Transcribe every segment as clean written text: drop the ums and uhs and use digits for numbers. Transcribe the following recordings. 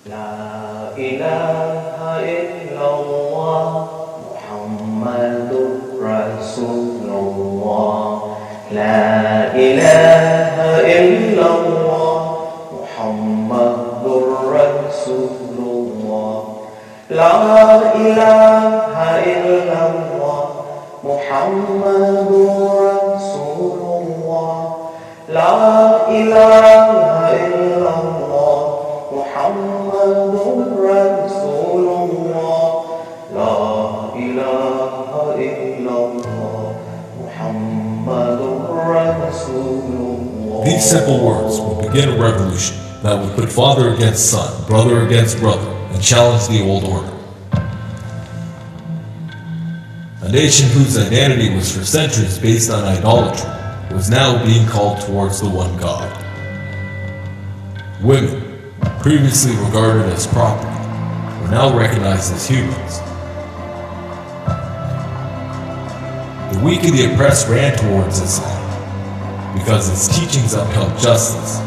La ilaha illallah Muhammadur Rasulullah. La ilaha illallah Muhammadur Rasulullah. La ilaha illallah Muhammadur Rasulullah. La ilaha illallah Muhammadur Rasulullah. La ilaha illallah Muhammadur Rasulullah. These simple words would begin a revolution that would put father against son, brother against brother, and challenge the old order. A nation whose identity was for centuries based on idolatry was now being called towards the one God. Women, previously regarded as property, were now recognized as humans. The weak and the oppressed ran towards Islam because its teachings upheld justice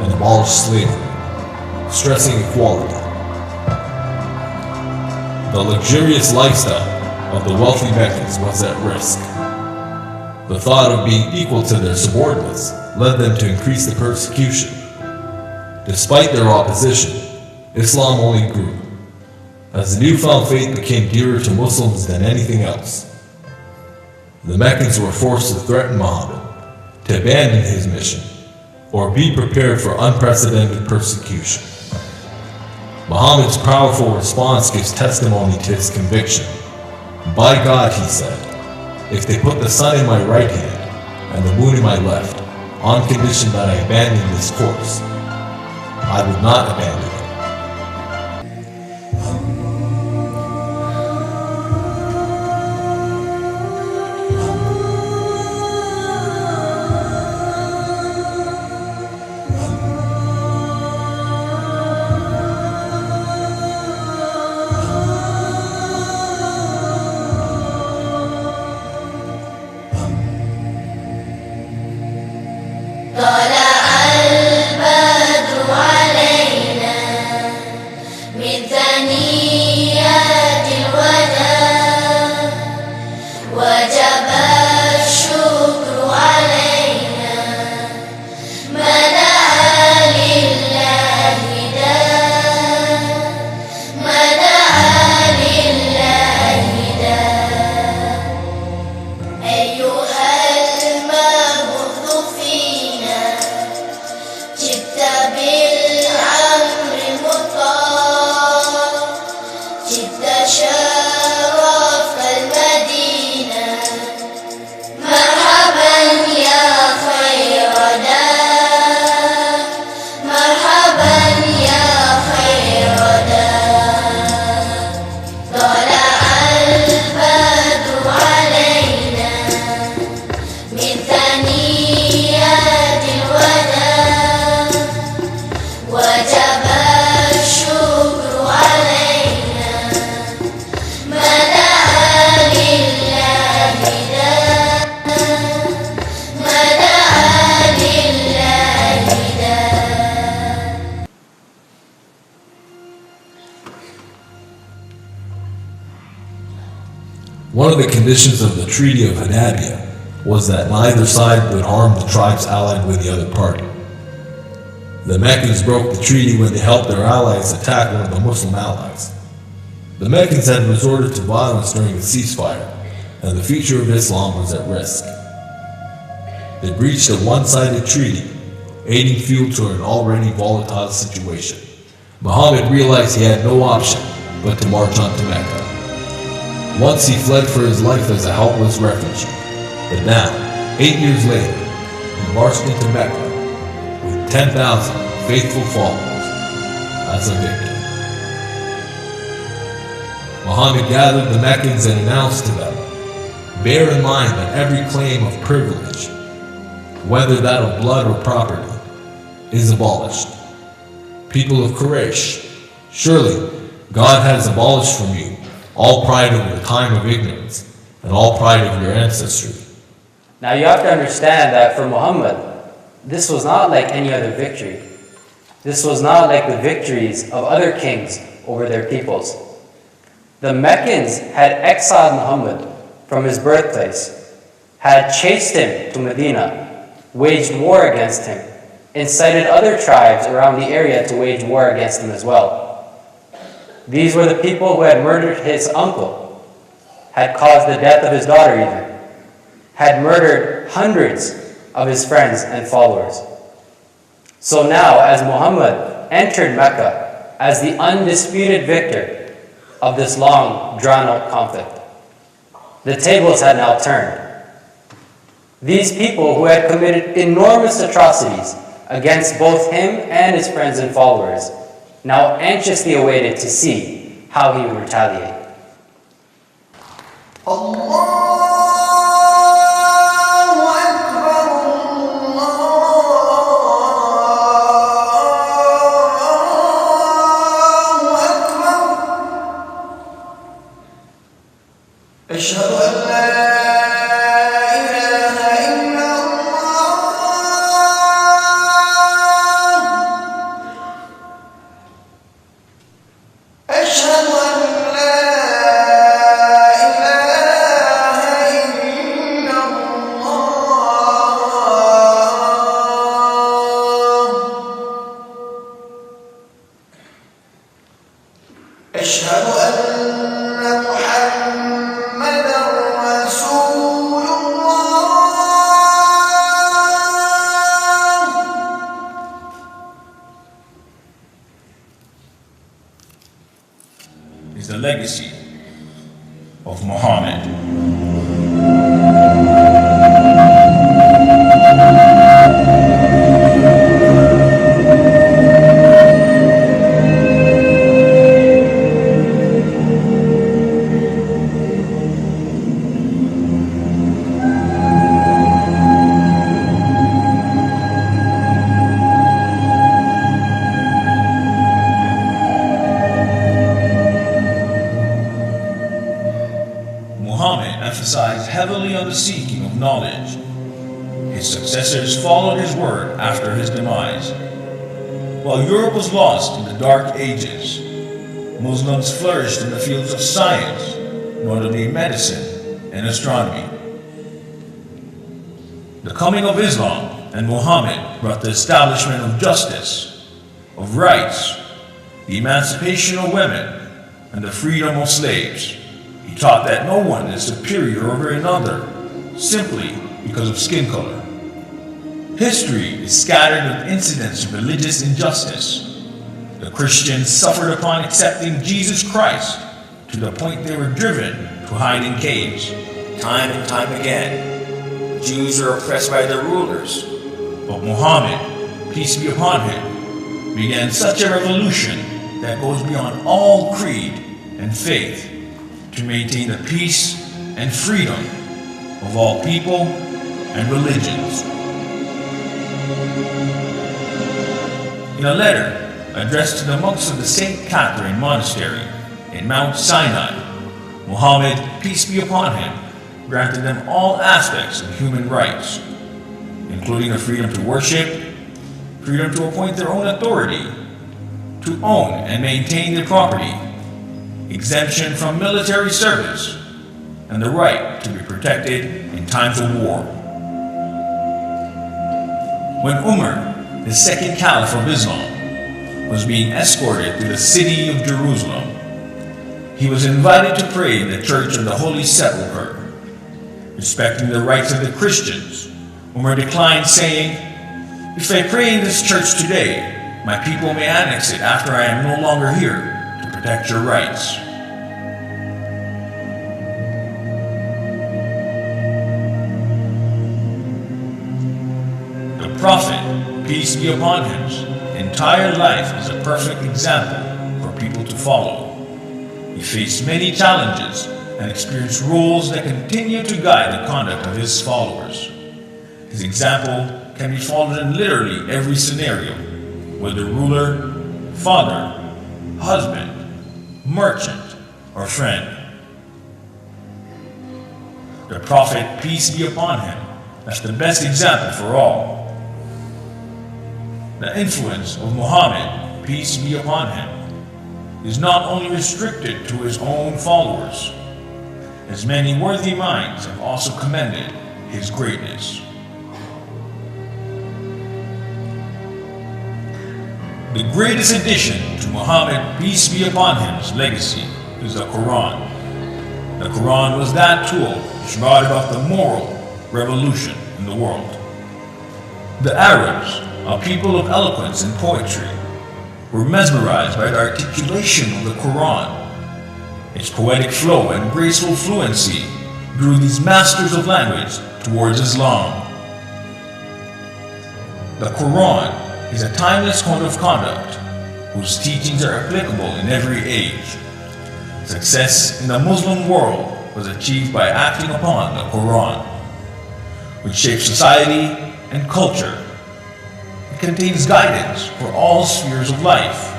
and abolished slavery, stressing equality. The luxurious lifestyle of the wealthy Meccans was at risk. The thought of being equal to their subordinates led them to increase the persecution. Despite their opposition, Islam only grew, as the newfound faith became dearer to Muslims than anything else. The Meccans were forced to threaten Muhammad to abandon his mission or be prepared for unprecedented persecution. Muhammad's powerful response gives testimony to his conviction. By God, he said, if they put the sun in my right hand and the moon in my left, on condition that I abandon this course, I would not abandon it. One of the conditions of the Treaty of Hudaybiyah was that neither side would harm the tribes allied with the other party. The Meccans broke the treaty when they helped their allies attack one of the Muslim allies. The Meccans had resorted to violence during the ceasefire, and the future of Islam was at risk. They breached a one-sided treaty, adding fuel to an already volatile situation. Muhammad realized he had no option but to march on to Mecca. Once he fled for his life as a helpless refugee, but now, 8 years later, he marched into Mecca with 10,000 faithful followers as a victor. Muhammad gathered the Meccans and announced to them, bear in mind that every claim of privilege, whether that of blood or property, is abolished. People of Quraysh, surely God has abolished from you all pride of your time of ignorance and all pride of your ancestry. Now you have to understand that for Muhammad, this was not like any other victory. This was not like the victories of other kings over their peoples. The Meccans had exiled Muhammad from his birthplace, had chased him to Medina, waged war against him, incited other tribes around the area to wage war against him as well. These were the people who had murdered his uncle, had caused the death of his daughter even, had murdered hundreds of his friends and followers. So now, as Muhammad entered Mecca as the undisputed victor of this long, drawn-out conflict, the tables had now turned. These people who had committed enormous atrocities against both him and his friends and followers now anxiously awaited to see how he would retaliate. أشهد أن لا إله إلا الله أشهد أن لا إله إلا الله أشهد أن محمدا رسول الله is the legacy of Muhammad. Muhammad emphasized heavily on the seeking of knowledge. His successors followed his word after his demise. While Europe was lost in the Dark Ages, Muslims flourished in the fields of science, notably medicine and astronomy. The coming of Islam and Muhammad brought the establishment of justice, of rights, the emancipation of women, and the freedom of slaves. He taught that no one is superior over another simply because of skin color. History is scattered with incidents of religious injustice. The Christians suffered upon accepting Jesus Christ to the point they were driven to hide in caves. Time and time again, Jews are oppressed by their rulers. But Muhammad, peace be upon him, began such a revolution that goes beyond all creed and faith to maintain the peace and freedom of all people and religions. In a letter addressed to the monks of the St. Catherine Monastery in Mount Sinai, Muhammad, peace be upon him, granted them all aspects of human rights, including the freedom to worship, freedom to appoint their own authority, to own and maintain their property, exemption from military service, and the right to be protected in times of war. When Umar, the second caliph of Islam, was being escorted through the city of Jerusalem, he was invited to pray in the Church of the Holy Sepulchre. Respecting the rights of the Christians, Umar declined, saying, "If I pray in this church today, my people may annex it after I am no longer here to protect your rights." The Prophet, peace be upon him's entire life is a perfect example for people to follow. He faced many challenges and experienced rules that continue to guide the conduct of his followers. His example can be followed in literally every scenario, whether ruler, father, husband, merchant, or friend. The Prophet, peace be upon him, that's the best example for all. The influence of Muhammad, peace be upon him, is not only restricted to his own followers, as many worthy minds have also commended his greatness. The greatest addition to Muhammad, peace be upon him's legacy is the Quran. The Quran was that tool which brought about the moral revolution in the world. The Arabs, a people of eloquence and poetry, were mesmerized by the articulation of the Quran. Its poetic flow and graceful fluency drew these masters of language towards Islam. The Quran is a timeless code of conduct whose teachings are applicable in every age. Success in the Muslim world was achieved by acting upon the Quran, which shapes society and culture. It contains guidance for all spheres of life,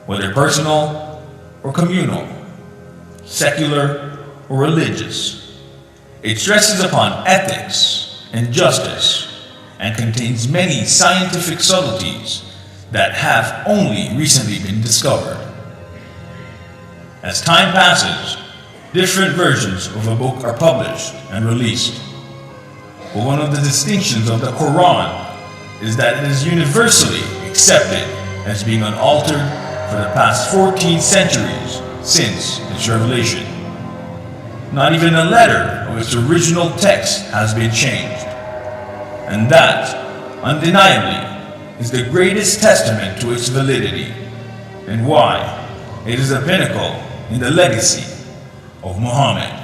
whether personal or communal, secular or religious. It stresses upon ethics and justice and contains many scientific subtleties that have only recently been discovered. As time passes, different versions of a book are published and released. But one of the distinctions of the Quran is that it is universally accepted as being unaltered for the past 14 centuries since its revelation. Not even a letter of its original text has been changed. And that, undeniably, is the greatest testament to its validity and why it is a pinnacle in the legacy of Muhammad.